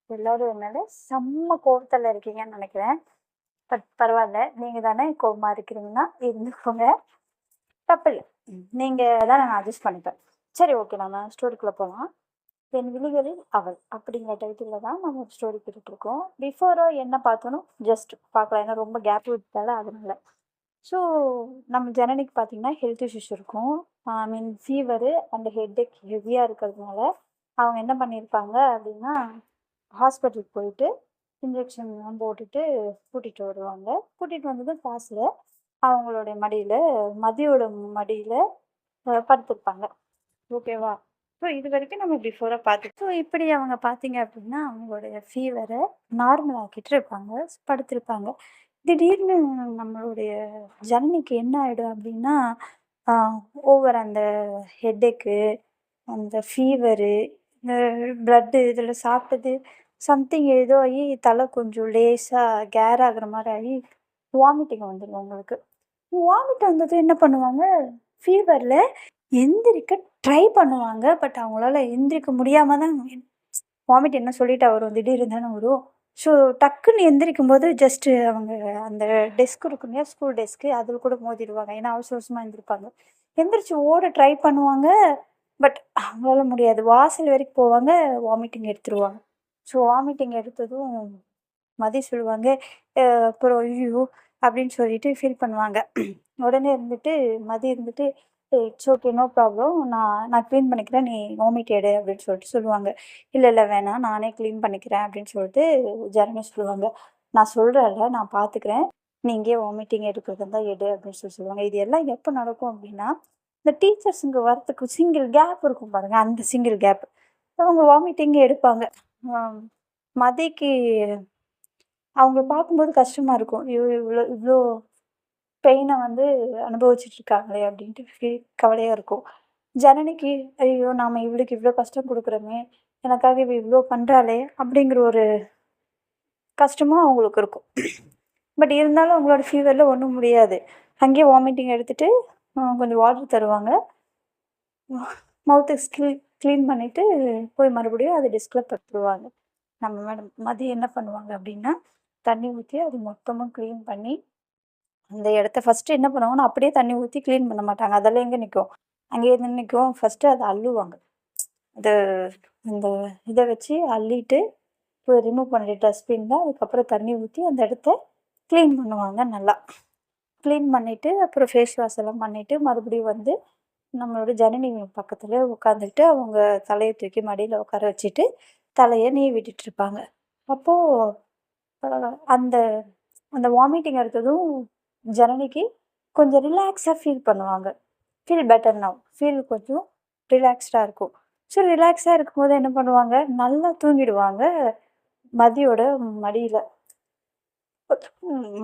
எல்லாரும் என் மேல செம்ம கோவத்துல இருக்கீங்கன்னு நெனைக்கிறேன். பட் பரவால்ல. நீங்க தானே கோவமா இருக்கிறீங்கன்னா இருந்துக்கோங்க. தப்பில்ல. நீங்க தான் நான் அட்ஜஸ்ட் பண்ணிப்பேன். சரி ஓகே நம்ம ஸ்டோரிக்குள்ள போலாம். "என் விழிகளில் அவள்" அப்படிங்கிற டைட்டில்ல தான் நம்ம ஒரு ஸ்டோரி கேட்டுட்ருக்கோம். பிஃபோரா என்ன பார்த்தோனோ ஜஸ்ட் பார்க்கலாம். ஏன்னா ரொம்ப கேப் விட்டதால அதனால. ஸோ நம்ம ஜனனிக்கு பார்த்தீங்கன்னா ஹெல்த் இஷ்யூஸ் இருக்கும். ஐ மீன் ஃபீவரு அண்ட் ஹெட்டேக் ஹெவியா இருக்கிறதுனால, அவங்க என்ன பண்ணியிருப்பாங்க அப்படின்னா, ஹாஸ்பிட்டலுக்கு போயிட்டு இன்ஜெக்ஷன்லாம் போட்டுட்டு கூட்டிட்டு வருவாங்க. கூட்டிட்டு வந்ததும் காசுல அவங்களுடைய மடியில, மதியோட மடியில படுத்திருப்பாங்க. ஓகேவா? ஸோ இதுவரைக்கும் நம்ம பிஃபோரா ஸோ இப்படி அவங்க பார்த்தீங்க அப்படின்னா, அவங்களுடைய ஃபீவர நார்மல் ஆக்கிட்டு இருப்பாங்க. படுத்திருப்பாங்க. திடீர்னு நம்மளுடைய ஜனனிக்கு என்ன ஆயிடும் அப்படின்னா, அ ஓவர் அந்த ஹெட்டேக்கு, அந்த ஃபீவரு, இந்த பிளட்டு இதில சாப்பிட்டது சம்திங் ஏதோ ஆகி தலை கொஞ்சம் லேசா கேர் ஆகுற மாரி ஆகி வாமிட்டிங் வந்துரும் அவங்களுக்கு. வாமிட் வந்தது என்ன பண்ணுவாங்க, ஃபீவர்ல எந்திரிக்க ட்ரை பண்ணுவாங்க. பட் அவங்களால எந்திரிக்க முடியாம தான் வாமிட் என்ன சொல்லிட்டா வரும், திடீர்னு தானே வரும். ஸோ டக்குன்னு எந்திரிக்கும்போது ஜஸ்ட்டு அவங்க அந்த டெஸ்க் இருக்கும் இல்லையா, ஸ்கூல் டெஸ்க்கு அதில கூட மோதிருவாங்க. ஏன்னா அவசர அவசரமா எந்திரிப்பாங்க. எந்திரிச்சு ஓட ட்ரை பண்ணுவாங்க. பட் அவங்களால முடியாது. வாசல் வரைக்கும் போவாங்க, வாமிட்டிங் எடுத்துருவாங்க. ஸோ வாமிட்டிங் எடுத்ததும் மதி சொல்லுவாங்க, அப்புறம் "ஐயய்யோ!" அப்படின்னு சொல்லிட்டு ஃபீல் பண்ணுவாங்க. உடனே இருந்துட்டு மதி இருந்துட்டு, "இட்ஸ் ஓகே, நோ ப்ராப்ளம். நான் நான் கிளீன் பண்ணிக்கிறேன். நீ வாமிட் எடு" அப்படின்னு சொல்லிட்டு சொல்லுவாங்க. "இல்ல, இல்ல வேணாம். நானே கிளீன் பண்ணிக்கிறேன்" அப்படின்னு சொல்லிட்டு ஜனனி சொல்லுவாங்க. "நான் சொல்றேன்ல, நான் பார்த்துக்கிறேன். நீ இங்கேயே வாமிட்டிங் எடுக்கிறதா இருந்தா எடு" அப்படின்னு சொல்லுவாங்க. இது எல்லாம் எப்போ நடக்கும் அப்படின்னா, இந்த டீச்சர்ஸ் இங்க வரத்துக்கு சிங்கிள் கேப் இருக்கும் பாருங்க, அந்த சிங்கிள் கேப். அவங்க வாமிட்டிங் எடுப்பாங்க. அ மதிக்கு அவங்கள பார்க்கும்போது கஷ்டமா இருக்கும். இவ்ளோ இவ்ளோ பெயின வந்து அனுபவிச்சுட்டு இருக்காங்களே அப்படின்ட்டு கவலையா இருக்கும். ஜனனிக்கு, ஐயோ! நாம இவளுக்கு இவ்ளோ கஷ்டம் குடுக்குறோமே! எனக்காக இவ இவ்ளோ பண்றாளே! அப்படிங்கிற ஒரு கஷ்டமும் அவங்களுக்கு இருக்கும். பட் இருந்தாலும் அவங்களோட ஃபீவர்ல ஒண்ணும் முடியாது. அங்கேயே வாமிட்டிங் எடுத்துட்டு கொஞ்சம் வாட்டர் தருவாங்க. மவுத்த கிளீன் பண்ணிட்டு போய் மறுபடியும் அது டெஸ்க்ல படுத்துருவாங்க. நம்ம மேடம் மதியம் என்ன பண்ணுவாங்க அப்படின்னா, தண்ணி ஊத்தி அது மொத்தமும் கிளீன் பண்ணி அந்த இடத்த ஃபர்ஸ்ட்டு என்ன பண்ணுவாங்கன்னா, அப்படியே தண்ணி ஊத்தி கிளீன் பண்ண மாட்டாங்க. அதெல்லாம் எங்க நிக்கும்? அங்கேயே தான் நிக்கும். ஃபர்ஸ்ட்டு அத அள்ளுவாங்க. அது அந்த இத வச்சு அள்ளிட்டு, போய் ரிமூவ் பண்ணிட்டு டஸ்ட்பின்ல அதுக்கப்புறம் தண்ணி ஊத்தி அந்த இடத்த கிளீன் பண்ணுவாங்க நல்லா. கிளீன் பண்ணிட்டு, அப்புறம் ஃபேஸ் வாஷ் எல்லாம் பண்ணிட்டு, மறுபடியும் வந்து நம்மளோட ஜனனி பக்கத்துல உட்காந்துட்டு, அவங்க தலைய தூக்கி மடியில உட்கார வச்சுட்டு, தலைய நீவி விட்டுட்டுருப்பாங்க. அப்போ அ அந்த அந்த வாமிட்டிங் எடுத்ததும் ஜனனிக்கு கொஞ்சம் ரிலாக்ஸா ஃபீல் பண்ணுவாங்க. Feel better now. ஃபீல் கொஞ்சம் ரிலாக்ஸ்டா இருக்கும். ஸோ ரிலாக்ஸா இருக்கும்போது என்ன பண்ணுவாங்க, நல்லா தூங்கிடுவாங்க மதியோட மடியில.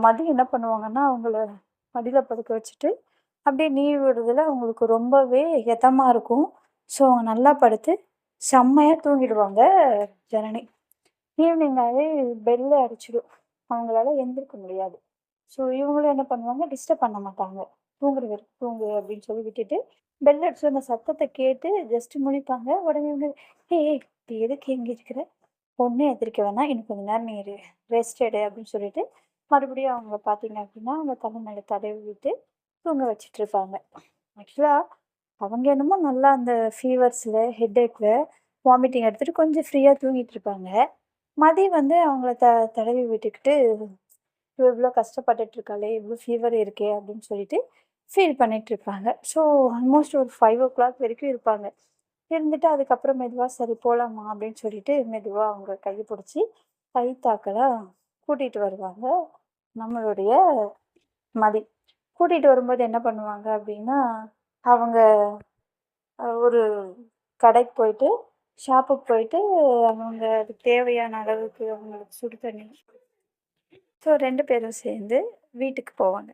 மதி என்ன பண்ணுவாங்கன்னா, அவங்கள மடியில படுக்க வச்சுட்டு, அப்படியே நீவி விடுறதுல அவங்களுக்கு ரொம்பவே எதமா இருக்கும். ஸோ அவங்க நல்லா படுத்து செம்மையா தூங்கிடுவாங்க ஜனனி. ஈவினிங் ஆவே பெல் அடிச்சிடும். அவங்களால எந்திரிக்க முடியாது. ஸோ இவங்களும் என்ன பண்ணுவாங்க, டிஸ்டர்ப் பண்ண மாட்டாங்க. "தூங்குற வரைக்கும் தூங்கு" அப்படின்னு சொல்லி விட்டுட்டு, பெல் அடிச்ச அந்த சத்தத்த கேட்டு ஜஸ்ட் முழிப்பாங்க. உடனே இவங்க, "ஏய் ஏய் இப்ப எதுக்கு இங்க இருக்கிற? ஒண்ணும் எந்திரிக்க வேணாம். இன்னும் கொஞ்ச நேரம் நீ ரெஸ்ட் எடு" அப்படின்னு சொல்லிட்டு, மறுபடியும் அவங்க பார்த்தீங்க அப்படின்னா, அவங்க தலை மேல தடவி விட்டு தூங்க வச்சுட்டுருப்பாங்க. ஆக்சுவலா அவங்க என்னமோ நல்லா அந்த ஃபீவர்ஸ்ல, ஹெட்டேக்ல வாமிட்டிங் எடுத்துட்டு கொஞ்சம் ஃப்ரீயா தூங்கிட்டு இருப்பாங்க. மதியம் வந்து அவங்கள தடவி விட்டுக்கிட்டு, "இவ இவ்ளோ கஷ்டப்பட்டுட்டு இருக்காளே! இவ்ளோ ஃபீவர் இருக்கே!" அப்படின்னு சொல்லிட்டு ஃபீல் பண்ணிட்டு இருப்பாங்க. ஸோ ஆல்மோஸ்ட் ஒரு 5:00 வரைக்கும் இருப்பாங்க. இருந்துட்டு அதுக்கப்புறம் மெதுவா, "சரி போலாமா" அப்படின்னு சொல்லிட்டு மெதுவா அவங்க கைய புடிச்சு, கை தாக்கலா கூட்டிட்டு வருவாங்க நம்மளுடைய மதி. கூட்டிட்டு வரும்போது என்ன பண்ணுவாங்க அப்படின்னா, அவங்க ஒரு கடைக்கு போயிட்டு, ஷாப்புக்கு போயிட்டு, அவங்க அதுக்கு தேவையான அளவுக்கு அவங்களுக்கு சுடு தண்ணி ஸோ 2 பேரும் சேர்ந்து வீட்டுக்கு போவாங்க.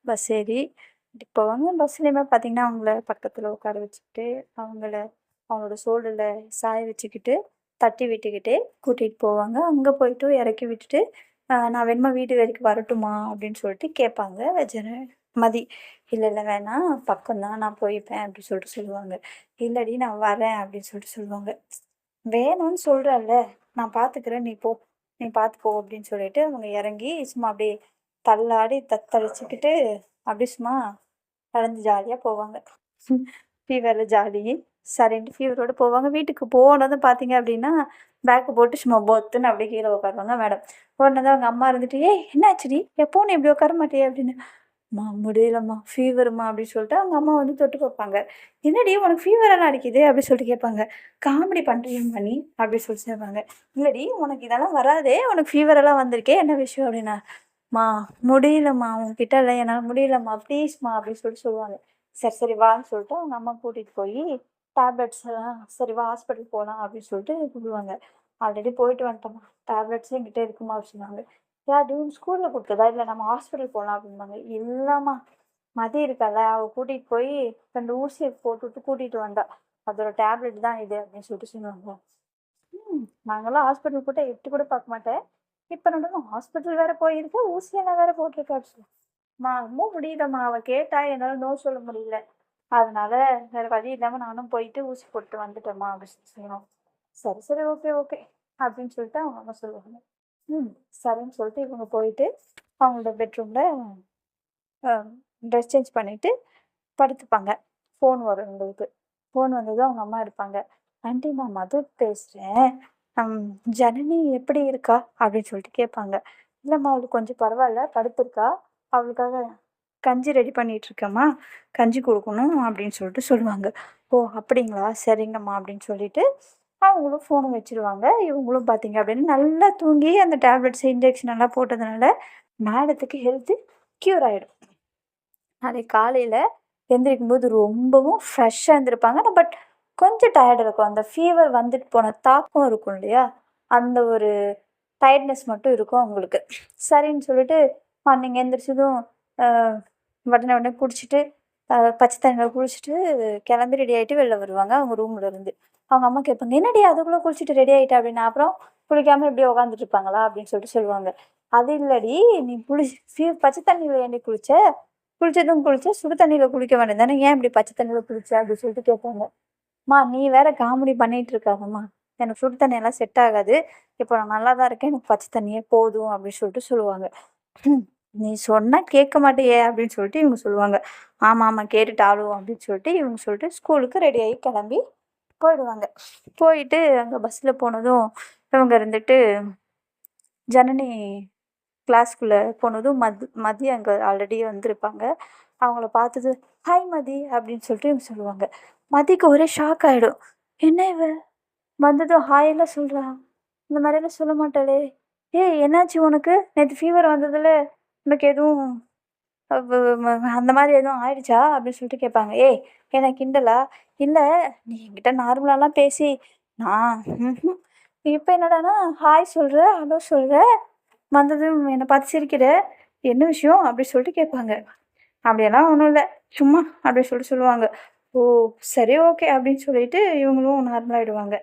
பஸ் ஏறி வீட்டுக்கு போவாங்க. பஸ்லயுமே பார்த்தீங்கன்னா, அவங்கள பக்கத்துல உட்கார வச்சுக்கிட்டு, அவங்கள அவங்களோட தோள்ல சாய வச்சுக்கிட்டு, தட்டி விட்டுக்கிட்டே கூட்டிட்டு போவாங்க. அங்க போயிட்டு இறக்கி விட்டுட்டு, "நான் வேணுமா வீடு வரைக்கும் வரட்டுமா?" அப்படின்னு சொல்லிட்டு கேட்பாங்க மதி. "இல்ல, இல்ல வேணாம். பக்கம் தான். நான் போய்ப்பேன்" அப்படின்னு சொல்லிட்டு சொல்லுவாங்க. "இல்லடி நான் வரேன்" அப்படின்னு சொல்லிட்டு சொல்லுவாங்க. "வேணான்னு சொல்றேன்ல. நான் பார்த்துக்கிறேன், நீ போ, நீ பார்த்துக்கோ அப்படின்னு சொல்லிட்டு அவங்க இறங்கி சும்மா அப்படியே தள்ளாடி தத்தளிச்சுக்கிட்டு அப்படியே சும்மா நடந்து ஜாலியாக போவாங்க. ஃபீவரில் ஜாலி சரின்ட்டு ஃபீவரோடு போவாங்க. வீட்டுக்கு போனதும் பார்த்தீங்க அப்படின்னா பேக்கு போட்டு சும்மா பொத்துன்னு அப்படியே கீழே உட்காருவாங்க மேடம். உடனே தான் அவங்க அம்மா இருந்துட்டு, ஏய் என்னாச்சுடி, எப்போ நீ இப்படி உட்கார மாட்டியே அப்படின்னு. "அம்மா முடியலம்மா, ஃபீவருமா" அப்படின்னு சொல்லிட்டு அவங்க அம்மா வந்து தொட்டு பார்ப்பாங்க. "என்னடி உனக்கு ஃபீவரெல்லாம் அடிக்குது?" அப்படின்னு சொல்லிட்டு கேட்பாங்க. "காமெடி பண்ணுறியம்மா நீ" அப்படின்னு சொல்லிட்டு சொல்லுவாங்க. "இல்லடி உனக்கு இதெல்லாம் வராதே, உனக்கு ஃபீவரெல்லாம் வந்திருக்கே, என்ன விஷயம்?" அப்படின்னா, "மா முடியலம்மா, உன்கிட்ட இல்லை, என்னால் முடியலம்மா, ப்ளீஸ்மா" அப்படின்னு சொல்லிட்டு சொல்லுவாங்க. சரி சரி வான்னு சொல்லிட்டு அவங்க அம்மா கூட்டிகிட்டு போய் டேப்லெட்ஸ் எல்லாம் சரி வா ஹாஸ்பிட்டல் போகலாம் அப்படின்னு சொல்லிட்டு கூப்பிடுவாங்க. ஆல்ரெடி போயிட்டு வந்துட்டோம்மா, டேப்லெட்ஸும் என்கிட்ட இருக்குமா அப்படின்னு சொன்னாங்க. யார் ஸ்கூலில் கொடுத்ததா, இல்லை நம்ம ஹாஸ்பிட்டல் போகலாம் அப்படிம்பாங்க. இல்லைம்மா, மதி இருக்கால, அவள் கூட்டிகிட்டு போய் 2 ஊசியை போட்டுவிட்டு கூட்டிகிட்டு வந்தா, அதோட டேப்லெட் தான் இது அப்படின்னு சொல்லிட்டு சொன்னாங்க. நாங்கெல்லாம் ஹாஸ்பிட்டல் போட்டால் எட்டு கூட பார்க்க மாட்டேன், இப்போ நம்ம ஹாஸ்பிட்டல் வேற போயிருக்கு, ஊசியெல்லாம் வேற போட்டிருக்கா அப்படின்னு சொல்லி. "மா ரொம்ப முடியலம்மா, அவள் கேட்டா என்னால் நோ சொல்ல முடியல, அதனால வேற வழி இல்லாமல் நானும் போயிட்டு ஊசி போட்டு வந்துட்டேம்மா" அப்படின்னு சொல்லணும். சரி சரி ஓகே ஓகே அப்படின்னு சொல்லிட்டு அவங்க அம்மா சொல்லுவாங்க. சரின்னு சொல்லிட்டு இவங்க போயிட்டு அவங்களோட பெட்ரூமில் ட்ரெஸ் சேஞ்ச் பண்ணிவிட்டு படுத்துப்பாங்க. ஃபோன் வரும் உங்களுக்கு. ஃபோன் வந்ததும் அவங்க அம்மா எடுப்பாங்க. "ஆண்டி நான் மது பேசுகிறேன், ஜனனி எப்படி இருக்கா?" அப்படின்னு சொல்லிட்டு கேட்பாங்க. "இல்லைம்மா அவளுக்கு கொஞ்சம் பரவாயில்ல, படுத்திருக்கா, அவளுக்காக கஞ்சி ரெடி பண்ணிகிட்ருக்கேம்மா, கஞ்சி கொடுக்கணும்" அப்படின்னு சொல்லிட்டு சொல்லுவாங்க. "ஓ அப்படிங்களா, சரிங்கம்மா" அப்படின்னு சொல்லிட்டு அவங்களும் ஃபோனை வச்சுருவாங்க. இவங்களும் பார்த்தீங்க அப்படின்னா நல்லா தூங்கி அந்த டேப்லெட்ஸ், இன்ஜெக்ஷன் எல்லாம் போட்டதுனால மேடத்துக்கு ஹெல்த்து க்யூர் ஆகிடும். நாளைக்கு காலையில் எந்திரிக்கும்போது ரொம்பவும் ஃப்ரெஷ்ஷாக இருந்திருப்பாங்க. பட் கொஞ்சம் டயர்ட் இருக்கும். அந்த ஃபீவர் வந்துட்டு போன தாக்கம் இருக்கும் இல்லையா, அந்த ஒரு டயர்ட்னஸ் மட்டும் இருக்கும் அவங்களுக்கு. சரின்னு சொல்லிட்டு மார்னிங் எந்திரிச்சதும் உடனே உடனே குடிச்சிட்டு பச்சை தண்ணியில் குளிச்சுட்டு கிளம்பி ரெடி ஆகிட்டு வெளில வருவாங்க அவங்க ரூமில் இருந்து. அவங்க அம்மா கேட்பாங்க, "என்னடி அதுக்குள்ளே குளிச்சுட்டு ரெடி ஆகிட்டா?" அப்படின்னு. "அப்புறம் குளிக்காமல் எப்படியே உட்காந்துட்டு இருப்பாங்களா?" அப்படின்னு சொல்லிட்டு சொல்லுவாங்க. "அது இல்லடி, நீ பச்சை தண்ணியில் ஏன்டி குளிச்ச? குளிச்சதும் குளிச்ச, சுடு தண்ணியில் குளிக்க வேண்டியது தானே, ஏன் இப்படி பச்சை தண்ணியில் குளிச்ச?" அப்படின்னு சொல்லிட்டு கேட்பாங்க. "மா நீ வேற காமெடி பண்ணிகிட்டு இருக்காதம்மா, எனக்கு சுடு தண்ணியெல்லாம் செட் ஆகாது, இப்போ நான் நல்லா தான் இருக்கேன், எனக்கு பச்சை தண்ணியே போதும்" அப்படின்னு சொல்லிட்டு சொல்லுவாங்க. "நீ சொன்னா கேட்க மாட்டியே" அப்படின்னு சொல்லிட்டு இவங்க சொல்லுவாங்க. "ஆமாம் ஆமாம் கேட்டுட்டாலும்" அப்படின்னு சொல்லிட்டு இவங்க சொல்லிட்டு ஸ்கூலுக்கு ரெடி ஆகி கிளம்பி போயிடுவாங்க. போயிட்டு அங்கே பஸ்ஸில் போனதும் இவங்க இருந்துட்டு ஜனனி கிளாஸ்க்குள்ளே போனதும் மதி அங்கே ஆல்ரெடி வந்திருப்பாங்க. அவங்கள பார்த்தது, "ஹாய் மதி" அப்படின்னு சொல்லிட்டு இவங்க சொல்லுவாங்க. மதிக்கு ஒரே ஷாக் ஆகிடும். "என்ன இவ வந்ததும் ஹாயெல்லாம் சொல்கிறா, இந்த மாதிரியெல்லாம் சொல்ல மாட்டாளே, ஏய் என்னாச்சு உனக்கு, நேற்று ஃபீவர் வந்ததில் உனக்கு எதுவும் அந்த மாதிரி எதுவும் ஆயிடுச்சா?" அப்படின்னு சொல்லிட்டு கேட்பாங்க. "ஏய் என்ன கிண்டலா? இல்லை நீ என்கிட்ட நார்மலாலாம் பேசி நான் இப்போ என்னடானா ஹாய் சொல்கிற, ஹலோ சொல்கிற, வந்ததும் என்னை பார்த்து சிரிக்கிற, என்ன விஷயம்?" அப்படி சொல்லிட்டு கேட்பாங்க. "அப்படியெல்லாம் ஒன்றும் இல்லை, சும்மா" அப்படி சொல்லிட்டு சொல்லுவாங்க. "ஓ சரி ஓகே" அப்படின்னு சொல்லிட்டு இவங்களும் நார்மலாகிடுவாங்க.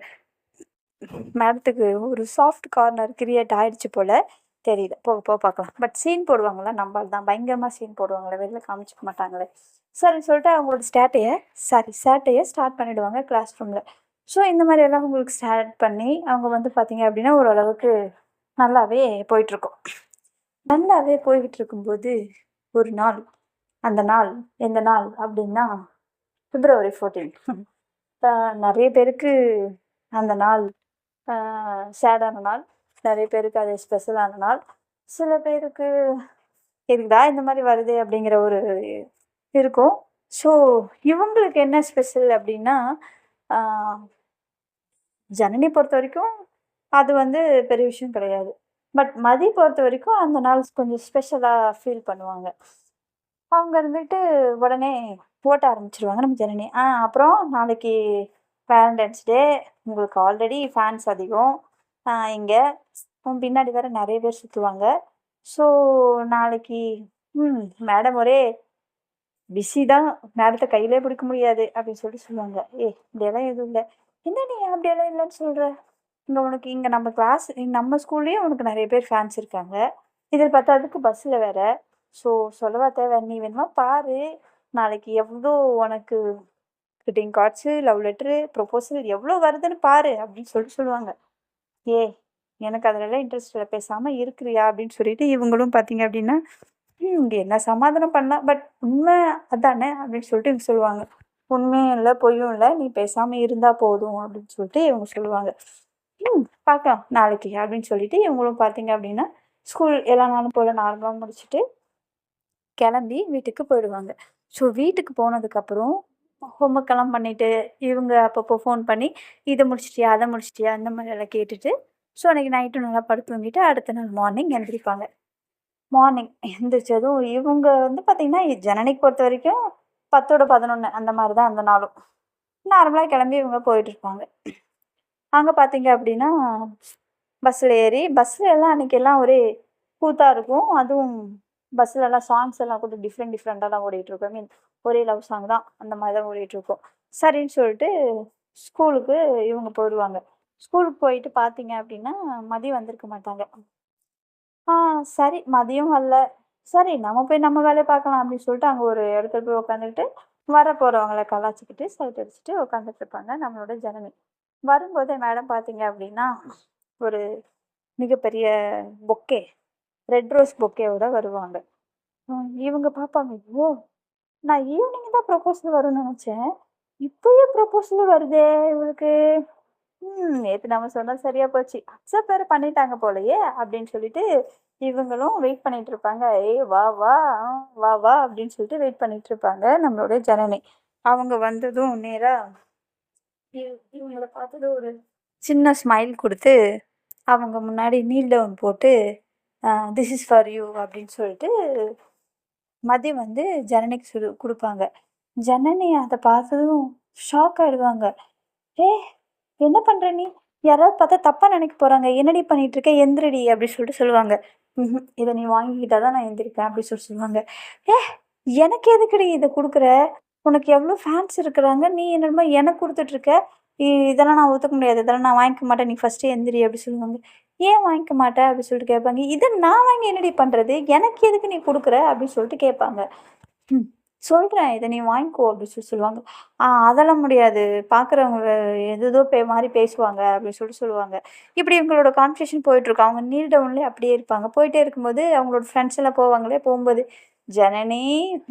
மேடத்துக்கு ஒரு சாஃப்ட் கார்னர் கிரியேட் ஆயிடுச்சு போல் தெரியல, போக போக பார்க்கலாம். பட் சீன் போடுவாங்களா நம்மளால் தான், பயங்கரமாக சீன் போடுவாங்களே, வெளில காமிச்சிக்க மாட்டாங்களே. சரின்னு சொல்லிட்டு அவங்களோட சேட்டையை ஸ்டார்ட் பண்ணிவிடுவாங்க கிளாஸ் ரூமில். ஸோ இந்த மாதிரியெல்லாம் உங்களுக்கு ஸ்டார்ட் பண்ணி அவங்க வந்து பார்த்தீங்க அப்படின்னா ஓரளவுக்கு நல்லாவே போயிட்டுருக்கும். நல்லாவே போய்கிட்டு இருக்கும்போது ஒரு நாள், அந்த நாள் எந்த நாள் அப்படின்னா February 14. நிறைய பேருக்கு அந்த நாள் சேடான நாள், நிறைய பேருக்கு அது ஸ்பெஷலான நாள், சில பேருக்கு எதுக்குடா இந்த மாதிரி வருது அப்படிங்கிற ஒரு இருக்கும். ஸோ இவங்களுக்கு என்ன ஸ்பெஷல் அப்படின்னா, ஜனனி பொறுத்த வரைக்கும் அது வந்து பெரிய விஷயம் கிடையாது. பட் மதி பொறுத்த வரைக்கும் அந்த நாள் கொஞ்சம் ஸ்பெஷலாக ஃபீல் பண்ணுவாங்க. அவங்க இருந்துட்டு உடனே போட்ட ஆரம்பிச்சிருவாங்க நம்ம ஜனனி. அப்புறம் நாளைக்கு வேலண்டைன்ஸ் டே, உங்களுக்கு ஆல்ரெடி ஃபேன்ஸ் அதிகம் இங்கே, பின்னாடி வேறு நிறைய பேர் சுற்றுவாங்க. ஸோ நாளைக்கு மேடம் ஒரே பிஸி தான், மேடத்தை கையிலே பிடிக்க முடியாது அப்படின்னு சொல்லிட்டு சொல்லுவாங்க. இப்படியெல்லாம் எதுவும் இல்லை. என்ன நீ அப்படியெல்லாம் இல்லைன்னு சொல்கிற, இங்கே நம்ம கிளாஸ் நம்ம ஸ்கூல்லேயே உனக்கு நிறைய பேர் ஃபேன்ஸ் இருக்காங்க, இதில் பார்த்ததுக்கு பஸ்ஸில் வேற. ஸோ சொல்லவா தேவை, நீ வேணுமா பாரு, நாளைக்கு எவ்வளோ உனக்கு greeting cards, love letter, proposal எவ்வளோ வருதுன்னு பாரு அப்படின்னு சொல்லிட்டு சொல்லுவாங்க. எனக்கு அதுலலாம் இன்ட்ரெஸ்ட் இல்ல. பேசாம இருக்கிறியா? அப்படின்னு சொல்லிட்டு இவங்களும் பார்த்தீங்க அப்படின்னா, என்ன சமாதானம் பண்ணலாம். பட் உண்மை அதானே அப்படின்னு சொல்லிட்டு இவங்க சொல்லுவாங்க. உண்மையும் இல்ல, பொய்யும் இல்ல. நீ பேசாம இருந்தா போதும் அப்படின்னு சொல்லிட்டு இவங்க சொல்லுவாங்க. பார்க்கலாம் நாளைக்கு அப்படின்னு சொல்லிட்டு இவங்களும் பார்த்தீங்க அப்படின்னா, ஸ்கூல் எல்லா நாளும் போல நார்மலா முடிச்சுட்டு கிளம்பி வீட்டுக்கு போயிடுவாங்க. ஸோ வீட்டுக்கு போனதுக்கப்புறம் ஹோம் ஒர்க்கெல்லாம் பண்ணிட்டு, இவங்க அப்பப்போ ஃபோன் பண்ணி, "இத முடிச்சிட்டியா? அத முடிச்சிட்டியா?" இந்த மாதிரியெல்லாம் கேட்டுட்டு, ஸோ அன்னைக்கு நைட்டு நல்லா படுத்து தூங்கிட்டு, அடுத்த நாள் மார்னிங் எந்திரிப்பாங்க. மார்னிங் எந்திரிச்சதும் இவங்க வந்து பார்த்தீங்கன்னா, ஜனனிக்கு பொறுத்தவரைக்கும் 10ஓட 11 அந்த மாரி தான் அந்த நாளும். நார்மலா கிளம்பி இவங்க போயிட்டுருப்பாங்க. அங்க பார்த்தீங்க அப்படின்னா, பஸ்ஸில ஏறி பஸ்ல எல்லாம் அன்னைக்கெல்லாம் ஒரே கூத்தா இருக்கும். அதுவும் பஸ்லலாம் சாங்ஸ் எல்லாம் கூட டிஃப்ரெண்ட்டா தான் ஓடிட்டுருக்கும். ஐ மீன் ஒரே லவ் சாங் தான். அந்த மாரி தான் ஓடிட்டுருக்கும். சரின்னு சொல்லிட்டு ஸ்கூலுக்கு இவங்க போயிடுவாங்க. ஸ்கூலுக்கு போயிட்டு பார்த்தீங்க அப்படின்னா, மதியம் வந்திருக்க மாட்டாங்க. ஆ சரி மதியம் வரல. சரி நம்ம போய் நம்ம வேலைய பார்க்கலாம் அப்படின்னு சொல்லிட்டு அங்க ஒரு இடத்துல போய் உட்காந்துக்கிட்டு, வர போறவங்கள கலாய்ச்சிக்கிட்டு, சைட் அடிச்சுட்டு உட்காந்துட்டு இருப்பாங்க நம்மளோட ஜனனி. வரும்போது மேடம் பார்த்தீங்க அப்படின்னா, ஒரு மிகப்பெரிய பொக்கே, ரெட் ரோஸ் பொக்கேவோட வருவாங்க. இவங்க பார்ப்பாங்க, "ஓ! நான் ஈவினிங் தான் ப்ரொபோசல் வரும்னு நெனச்சேன். இப்பயே ப்ரொபோசல் வருதே இவளுக்கு. நேத்து நம்ம சொன்னது சரியா போச்சு. அக்செப்ட் வேற பண்ணிட்டாங்க போலயே!" அப்படின்னு சொல்லிட்டு இவங்களும் வெயிட் பண்ணிட்டு இருப்பாங்க. "ஏய் வா, வா, வா, வா" அப்படின்னு சொல்லிட்டு வெயிட் பண்ணிட்டு இருப்பாங்க நம்மளுடைய ஜனனி. அவங்க வந்ததும் நேரா இவங்கள பார்த்ததும் ஒரு சின்ன ஸ்மைல் குடுத்து, அவங்க முன்னாடி நீல் டவுன் போட்டு, "திஸ் இஸ் ஃபார் யூ" அப்படின்னு சொல்லிட்டு மதி வந்து ஜனனிக்கு குடுப்பாங்க. ஜனனி அத பார்த்ததும் ஷாக் ஆயிடுவாங்க. "ஏய்! என்ன பண்ற நீ? யாராவது பார்த்தா தப்பா நெனைக்க போறாங்க. என்னடி பண்ணிட்டு இருக்க? எந்திரிடி" அப்படி சொல்லிட்டு சொல்லுவாங்க. இத நீ வாங்கிக்கிட்டா தான் நான் எந்திரிப்பேன்" அப்படி சொல்லுவாங்க. "ஏ! எனக்கு எதுக்குடி இத குடுக்குற? உனக்கு எவ்ளோ ஃபேன்ஸ் இருக்கிறாங்க. நீ என்னமோ எனக்கு குடுத்துட்டுருக்க. இதெல்லாம் நான் ஒத்துக்க முடியாது. இதெல்லாம் நான் வாங்கிக்க மாட்டேன். நீ ஃபர்ஸ்ட்டு எந்திரி" அப்படி சொல்லுவாங்க. "ஏன் வாங்கிக்க மாட்ட?" அப்படி சொல்லிட்டு கேட்பாங்க. "இத நான் வாங்கி என்னடி பண்றது? எனக்கு எதுக்கு நீ குடுக்குற?" அப்படி சொல்லிட்டு கேட்பாங்க. ம். சொல்றேன். இத நீ வாங்கிக்கோ அப்டி சொல்லுவாங்க. அதெல்லாம் முடியாது. பார்க்குறவங்க ஏதேதோ மாரி பேசுவாங்க அப்டின்னு சொல்லிட்டு சொல்லுவாங்க. இப்டி இவங்களோட கான்வர்சேஷன் போயிட்டுருக்கும். அவங்க நீல் டவுன்லேயே அப்டியே இருப்பாங்க. போயிட்டே இருக்கும்போது அவங்களோட ஃப்ரெண்ட்ஸ் எல்லாம் போவாங்களே, போம்போது "ஜனனி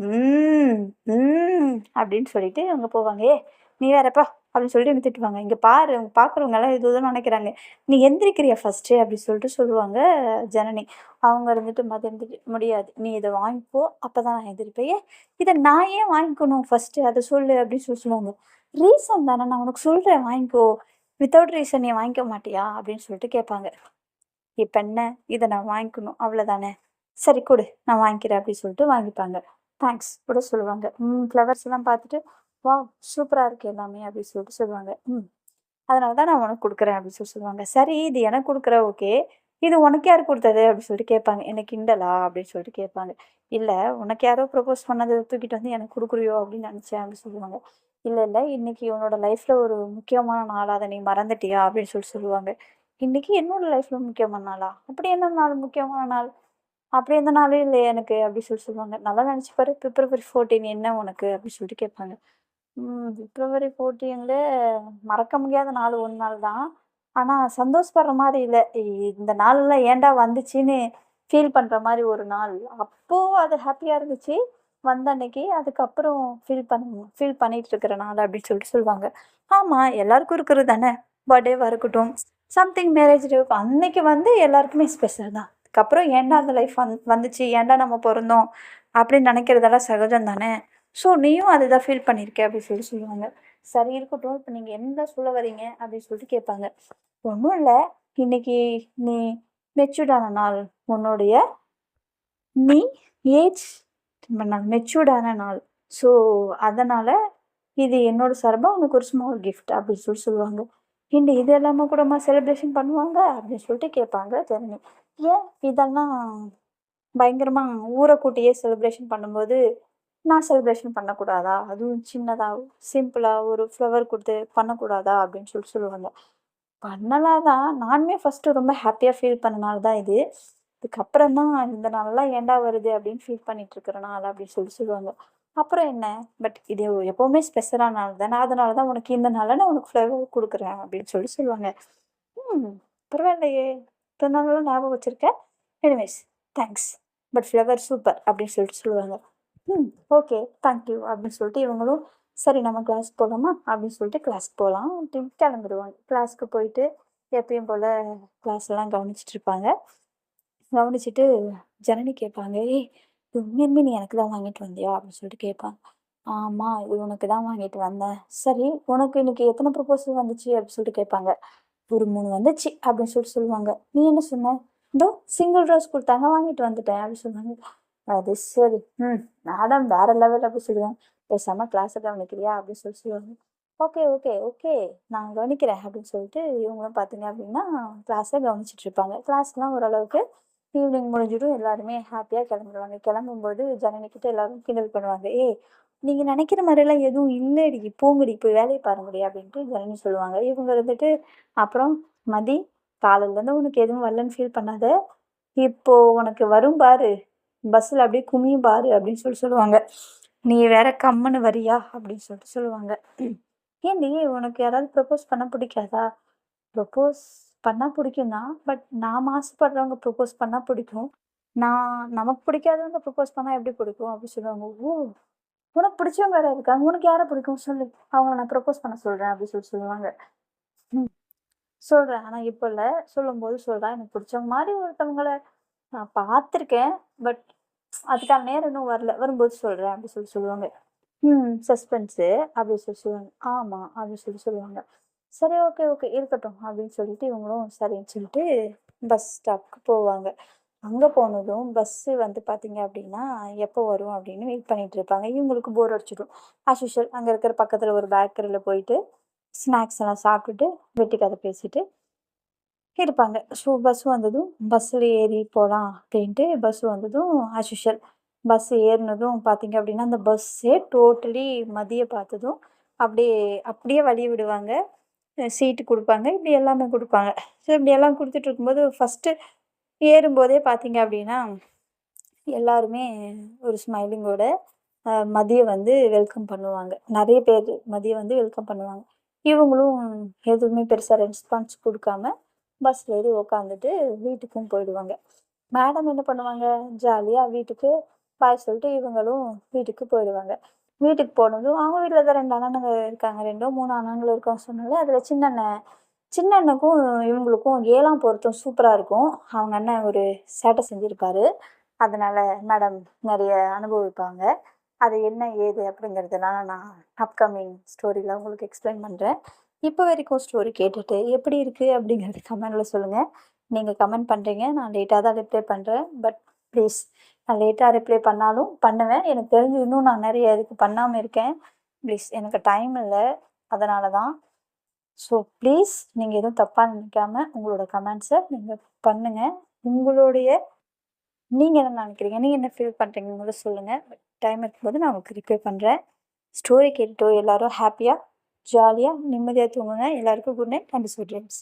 ம், ம்" அப்டின்னு சொல்லிட்டு அவங்க போவாங்க. "ஏய்! நீ வேறப்பா" அப்டின்னு சொல்லிட்டு என்ன திட்டுவாங்க. "இங்க பாரு பார்க்குறவங்க எல்லாம் ஏதோ ஏதோ நெனைக்கிறாங்க. நீ எந்திரிக்கிறியா ஃபர்ஸ்ட்டு" அப்டி சொல்லிட்டு சொல்லுவாங்க ஜனனி. அவங்க இருந்துட்டு மதி இருந்துட்டு, "முடியாது. நீ இத வாங்கிக்கோ. அப்பதான் நான் எந்திரிப்பேன்." "ஏன் இத நான் ஏன் வாங்கிக்கணும் ஃபர்ஸ்ட்டு அத சொல்லு" அப்படின்னு சொல்லுவாங்க. "ரீசன் தானே நான் உனக்கு சொல்றேன் வாங்கிக்கோ. வித்தவுட் ரீசன் நீ வாங்கிக்க மாட்டியா?" அப்படின்னு சொல்லிட்டு கேட்பாங்க. "இப்ப என்ன? இத நான் வாங்கிக்கணும் அவ்வளோதானே. சரி குடு நான் வாங்கிக்கிறேன்" அப்படின்னு சொல்லிட்டு வாங்கிப்பாங்க. தேங்க்ஸ் கூட சொல்லுவாங்க. ஃப்ளவர்ஸ் எல்லாம் பார்த்துட்டு, "வாவ்! சூப்பரா இருக்கு எல்லாமே" அப்படின்னு சொல்லிட்டு சொல்லுவாங்க. அதனால தான் நான் உனக்கு குடுக்குறேன்" அப்படின்னு சொல்லுவாங்க. "சரி இது எனக்கு குடுக்குற ஓகே. இது உனக்கு யாரு குடுத்தது?" அப்படின்னு சொல்லிட்டு கேட்பாங்க. "என்ன கிண்டலா?" அப்படின்னு சொல்லிட்டு கேட்பாங்க. "இல்ல உனக்கு யாரோ ப்ரப்போஸ் பண்ணத தூக்கிட்டு வந்து எனக்கு குடுக்குறியோ அப்படின்னு நெனச்சேன்" அப்படின்னு சொல்லுவாங்க. "இல்ல, இல்ல இன்னைக்கு உன்னோட லைஃப்ல ஒரு முக்கியமான நாள். அத நீ மறந்துட்டியா?" அப்படின்னு சொல்லுவாங்க. "இன்னைக்கு என்னோட லைஃப்ல முக்கியமான நாளா? அப்படி என்ன நாள் முக்கியமான நாள்? அப்படி எந்த நாளும் இல்லையே எனக்கு" அப்படி சொல்லுவாங்க. "நல்லா நெனச்சு பாரு. பிப்ரவரி 14 என்ன உனக்கு?" அப்படின்னு சொல்லிட்டு கேட்பாங்க. பிப்ரவரி 14 மறக்க முடியாத நாள் ஒரு நாள் தான். ஆனா, சந்தோஷப்படுற மாரி இல்ல. இந்த நாள்லாம் ஏன்டா வந்துச்சுன்னு ஃபீல் பண்ற மாரி ஒரு நாள். அப்போ அது ஹேப்பியா இருந்துச்சு. வந்த அன்னைக்கு. அதுக்கப்புறம் ஃபீல் பண்ணிட்டு இருக்கிற நாள் அப்படின்னு சொல்லிட்டு சொல்லுவாங்க. ஆமா, எல்லாருக்கும் இருக்கிறது தானே. பர்த்டேவா இருக்கட்டும், சம்திங் மேரேஜ் டே அன்னைக்கு வந்து எல்லாருக்குமே ஸ்பெஷல் தான். அதுக்கப்புறம் ஏன்டா அந்த லைஃப் வந்துச்சு, ஏன்டா நம்ம பொறந்தோம் அப்படின்னு நினைக்கிறதெல்லாம் சகஜம் தானே. ஸோ நீயும் அதுதான் ஃபீல் பண்ணியிருக்க அப்படின்னு சொல்லிட்டு சொல்லுவாங்க. சரி இருக்கட்டும். இப்ப நீங்க என்ன சொல்ல வரீங்க? அப்படின்னு சொல்லிட்டு கேட்பாங்க. ஒண்ணும் இல்ல. இன்னைக்கு நீ மெச்சூர்ட் ஆன நாள். உன்னுடைய நீ ஏஜ் மெச்சூர்ட் ஆன நாள். ஸோ அதனால இது என்னோட சார்பா உனக்கு ஒரு ஸ்மால் கிஃப்ட் அப்படின்னு சொல்லுவாங்க. "ஏன்டி இது எல்லாமே கூடமா செலிப்ரேஷன் பண்ணுவாங்க?" அப்படின்னு சொல்லிட்டு கேட்பாங்க ஜனனி. "ஏன் இதெல்லாம் பயங்கரமா ஊர கூட்டியே செலிப்ரேஷன் பண்ணும்போது, நான் செலிப்ரேஷன் பண்ணக்கூடாதா? அதுவும் சின்னதா, சிம்பிளா ஒரு ஃப்ளவர் குடுத்து பண்ணக்கூடாதா?" அப்படின்னு சொல்லுவாங்க. பண்ணலாம் தான். நானுமே ஃபர்ஸ்ட்டு ரொம்ப ஹேப்பியா ஃபீல் பண்ண நாள் தான் இது. இதுக்கப்புறம் தான் இந்த நாளெல்லாம் ஏன்டா வருது அப்படின்னு ஃபீல் பண்ணிட்டு இருக்கிற நாள் அப்படின்னு சொல்லுவாங்க. அப்புறம் என்ன? பட் இது எப்பவுமே ஸ்பெஷலான நாள் தானே. அதனால தான் உனக்கு இந்த நாள்ல நான் உனக்கு ஃப்ளவர் குடுக்குறேன் அப்படின்னு சொல்லுவாங்க. ம். பரவாயில்லையே! இப்போ நல்லா ஞாபகம் வச்சுருக்கேன். Anyways thanks. But flower super அப்படின்னு சொல்லிட்டு சொல்லுவாங்க. ம் ஓகே தேங்க்யூ அப்படின்னு சொல்லிட்டு இவங்களும் சரி நம்ம கிளாஸ்க்கு போகலாமா அப்படின்னு சொல்லிட்டு கிளாஸ்க்கு போகலாம் அப்படின்னு கிளம்பிடுவாங்க. கிளாஸ்க்கு போயிட்டு எப்பயும் போல் கிளாஸ்லாம் கவனிச்சிட்டு இருப்பாங்க. கவனிச்சுட்டு ஜனனி கேட்பாங்க, ஏய் இது உண்மையுமே நீ எனக்கு தான் வாங்கிட்டு வந்தியா அப்படின்னு சொல்லிட்டு கேட்பாங்க. ஆமாம் இது உனக்கு தான் வாங்கிட்டு வந்தேன். சரி உனக்கு இன்னைக்கு எத்தனை ப்ரொபோசல் வந்துச்சு அப்படின்னு சொல்லிட்டு கேட்பாங்க. ஒரு 3 வந்துச்சு அப்படின்னு சொல்லிட்டு சொல்லுவாங்க. நீ என்ன சொன்ன? இதோ சிங்கிள் ரோஸ் கொடுத்தாங்க வாங்கிட்டு வந்துட்டேன் அப்படின்னு சொன்னாங்க. அது சரி. மேடம் வேற லெவல் அப்படி சொல்லுவாங்க. பேசாம கிளாஸை கவனிக்கிறியா அப்படின்னு சொல்லி சொல்லுவாங்க. ஓகே ஓகே ஓகே நான் கவனிக்கிறேன் அப்படின்னு சொல்லிட்டு இவங்களும் பார்த்தீங்க அப்படின்னா கிளாஸை கவனிச்சிட்டு இருப்பாங்க. கிளாஸ்லாம் ஓரளவுக்கு ஈவினிங் முடிஞ்சிடும். எல்லாருமே ஹாப்பியாக கிளம்பிடுவாங்க. கிளம்பும்போது ஜனனிக்கிட்ட எல்லாரும் கிண்டல் பண்ணுவாங்க. ஏய் நீங்கள் நினைக்கிற மாதிரிலாம் எதுவும் இல்லைடி, போங்கடி போய் வேலையை பாருங்கடி அப்படின்ட்டு ஜனனி சொல்லுவாங்க. இவங்க இருந்துட்டு அப்புறம் மதி காலையிலேருந்து உனக்கு எதுவும் வரலன்னு ஃபீல் பண்ணாத, இப்போ உனக்கு வரும் பாரு பஸ்ஸில் அப்படியே குமியும் பாரு அப்படின்னு சொல்லுவாங்க. நீ வேற கம்முன்னு வரியா அப்படின்னு சொல்லிட்டு சொல்லுவாங்க. ஏன்டி உனக்கு யாராவது ப்ரப்போஸ் பண்ண பிடிக்காதா? ப்ரப்போஸ் பண்ணா பிடிக்கும் தான். பட் நாம ஆசைப்படுறவங்க ப்ரப்போஸ் பண்ணா பிடிக்கும். நமக்கு பிடிக்காதவங்க ப்ரப்போஸ் பண்ணா எப்படி பிடிக்கும்? அப்படி சொல்லுவாங்க. ஓ! உனக்கு பிடிச்சவங்க யாராவது இருக்காங்க? உனக்கு யார பிடிக்கும் சொல்லு. அவங்கள நான் ப்ரப்போஸ் பண்ண சொல்றேன் அப்படி சொல்லுவாங்க. ம். சொல்றேன். ஆனா இப்ப இல்ல. சொல்லும்போது சொல்றேன். எனக்கு பிடிச்சவங்க மாரி ஒருத்தவங்கள நான் பார்த்துருக்கேன். பட் அதுக்கான நேரம் இன்னும் வரல. வரும்போது சொல்றேன் அப்படி சொல்லுவாங்க. சஸ்பென்ஸு அப்படி சொல்லுவாங்க. ஆமா அப்படி சொல்லுவாங்க. சரி ஓகே, ஓகே இருக்கட்டும் அப்படின்னு சொல்லிட்டு இவங்களும் சரின்னு சொல்லிட்டு பஸ் ஸ்டாப்க்கு போவாங்க. அங்க போனதும் பஸ்ஸு வந்து பார்த்தீங்க அப்படின்னா, எப்போ வரும் அப்படின்னு வெயிட் பண்ணிட்டு இருப்பாங்க. இவங்களுக்கு போர் அடிச்சிடும். ஆஸ் யூசுவல் அங்க இருக்கிற பக்கத்துல ஒரு பேக்கரில போயிட்டு ஸ்நாக்ஸ் எல்லாம் சாப்பிட்டுட்டு, வெட்டி கதை பேசிட்டு இருப்பாங்க. ஸோ பஸ் வந்ததும் பஸ்ஸில் ஏறி போலாம் அப்படின்ட்டு பஸ் வந்ததும் ஆஸ் யூசுவல் பஸ் ஏறுனதும் பார்த்தீங்க அப்படின்னா, அந்த பஸ்ஸே டோட்டலி மதிய பார்த்ததும் அப்படியே அப்படியே வழி விடுவாங்க. சீட்டு குடுப்பாங்க. இப்படி எல்லாமே குடுப்பாங்க. ஸோ இப்படி எல்லாம் குடுத்துட்டு இருக்கும்போது ஃபர்ஸ்ட்டு ஏறும்போதே பார்த்தீங்க அப்படின்னா, எல்லாருமே ஒரு ஸ்மைலிங்கோட மதிய வந்து வெல்கம் பண்ணுவாங்க. நெறைய பேர் மதிய வந்து வெல்கம் பண்ணுவாங்க. இவங்களும் எதுவுமே பெருசா ரெஸ்பான்ஸ் குடுக்காம பஸ்ல ஏறி உக்காந்துட்டு வீட்டுக்கும் போயிடுவாங்க. மேடம் என்ன பண்ணுவாங்க, ஜாலியா வீட்டுக்கு பாய் சொல்லிட்டு இவங்களும் வீட்டுக்கு போயிடுவாங்க. வீட்டுக்கு போனதும் அவங்க வீட்ல தான் 2 அண்ணனுங்க இருக்காங்க. 2ஓ 3 அண்ணன்கள் இருக்காங்கன்னு சொன்னேன்ல, அதில சின்ன அண்ணன் சின்ன அண்ணனுக்கும் இவங்களுக்கும் 7ஆம் பொருத்தம் சூப்பரா இருக்கும். அவங்க அண்ணன் ஒரு சேட்டை செஞ்சிருப்பாரு. அதனால மேடம் நெறைய அனுபவிப்பாங்க. அது என்ன ஏது அப்படிங்கிறதுனால நான் அப்கமிங் ஸ்டோரியில உங்களுக்கு எக்ஸ்பிளைன் பண்றேன். இப்போ வரைக்கும் ஸ்டோரி கேட்டுட்டு எப்படி இருக்கு அப்படிங்கிறது கமெண்ட்ல சொல்லுங்க. நீங்க கமெண்ட் பண்றீங்க. நான் லேட்டா தான் ரிப்ளை பண்றேன். பட் ப்ளீஸ் நான் லேட்டா ரிப்ளை பண்ணாலும் பண்ணுவேன். எனக்கு தெரிஞ்சு இன்னும் நான் நெறைய இதுக்கு பண்ணாம இருக்கேன். ப்ளீஸ் எனக்கு டைம் இல்ல. அதனால தான். ஸோ ப்ளீஸ் நீங்க எதுவும் தப்பா நினைக்காம உங்களோட கமெண்ட்ஸ நீங்க பண்ணுங்க. உங்களுடைய நீங்க என்ன நினைக்கிறீங்க? நீங்க என்ன ஃபீல் பண்றீங்கங்கிறத சொல்லுங்க. டைம் இருக்கும்போது நான் உங்களுக்கு ரிப்ளை பண்றேன். ஸ்டோரி கேட்டுட்டு எல்லாரும் ஹாப்பியா, ஜாலியா, நிம்மதியா தூங்குங்க. எல்லாருக்கும் good night and sweet dreams.